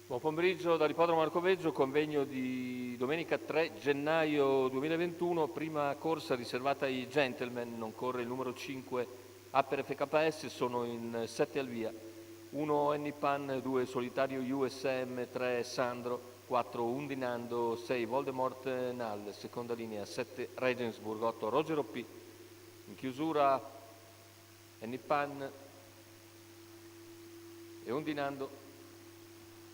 Buon pomeriggio dall'Ippodromo Arcoveggio, convegno di domenica 3 gennaio 2021, prima corsa riservata ai gentleman, non corre il numero 5 Upper FKS, sono in 7 al via, 1 Ennipan, 2 Solitario USM, 3 Sandro, 4 Undinando, 6 Voldemort Nall, seconda linea 7 Regensburg, 8 Roger P, in chiusura Ennipan e Undinando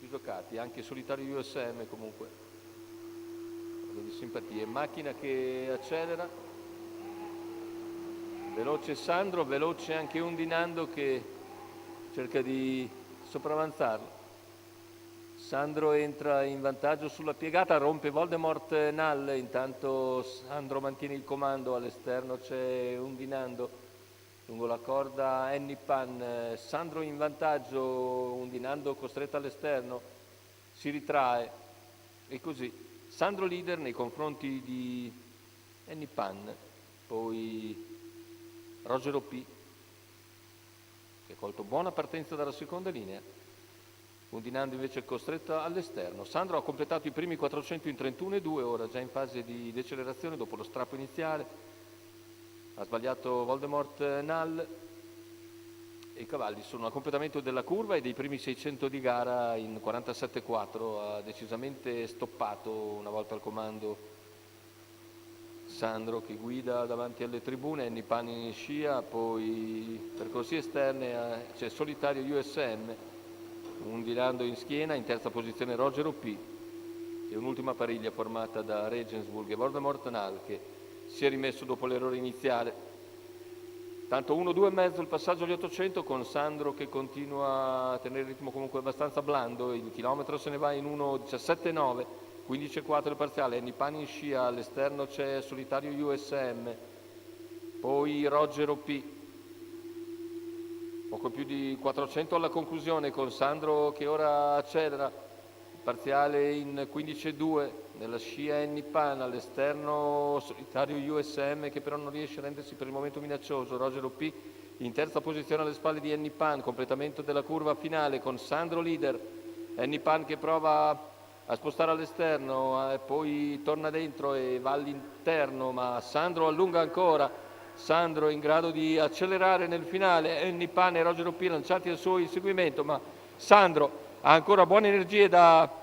giocati, anche Solitario USM comunque di simpatie. Macchina che accelera, veloce Sandro, veloce anche Undinando che cerca di sopravanzarlo. Sandro entra in vantaggio sulla piegata, rompe Voldemort Nall, intanto Sandro mantiene il comando, all'esterno c'è Undinando. Lungo la corda Ennipan, Sandro in vantaggio, Undinando costretto all'esterno, si ritrae e così Sandro leader nei confronti di Ennipan, poi Roger P che ha colto buona partenza dalla seconda linea, Undinando invece costretto all'esterno. Sandro ha completato i primi 400 in 31,2, ora già in fase di decelerazione dopo lo strappo iniziale. Ha sbagliato Voldemort Nall e i cavalli sono a completamento della curva e dei primi 600 di gara in 47,4. Ha decisamente stoppato una volta al comando Sandro che guida davanti alle tribune, Ennipan in scia, poi percorsi esterni c'è Solitario USM, Undinando in schiena, in terza posizione Roger P e un'ultima pariglia formata da Regensburg e Voldemort Nall che si è rimesso dopo l'errore iniziale. Tanto 1-2,5 il passaggio agli 800 con Sandro che continua a tenere il ritmo comunque abbastanza blando, il chilometro se ne va in 1,17,9, 15,4 il parziale, Ennipan in scia, all'esterno c'è Solitario USM, poi Roger P, poco più di 400 alla conclusione con Sandro che ora accelera, parziale in 15,2, nella scia Ennipan, all'esterno Solitario USM che però non riesce a rendersi per il momento minaccioso, Roger P in terza posizione alle spalle di Ennipan, completamento della curva finale con Sandro leader, Ennipan che prova a spostare all'esterno, poi torna dentro e va all'interno, ma Sandro allunga ancora, Sandro in grado di accelerare nel finale, Ennipan e Roger P lanciati al suo inseguimento, ma Sandro ha ancora buone energie da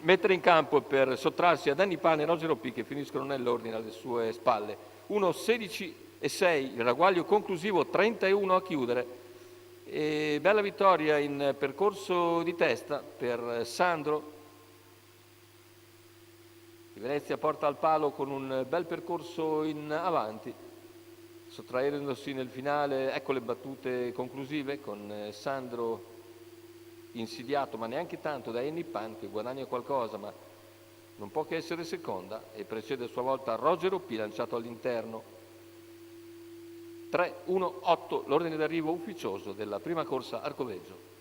mettere in campo per sottrarsi ad Ennipan e Roger P che finiscono nell'ordine alle sue spalle. 1:16,6 il ragguaglio conclusivo, 31 a chiudere. E bella vittoria in percorso di testa per Sandro. Di Venezia porta al palo con un bel percorso in avanti, sottraendosi nel finale, ecco le battute conclusive con Sandro insidiato ma neanche tanto da Ennipan che guadagna qualcosa ma non può che essere seconda e precede a sua volta Roger P lanciato all'interno. 3-1-8 l'ordine d'arrivo ufficioso della prima corsa Arcoveggio.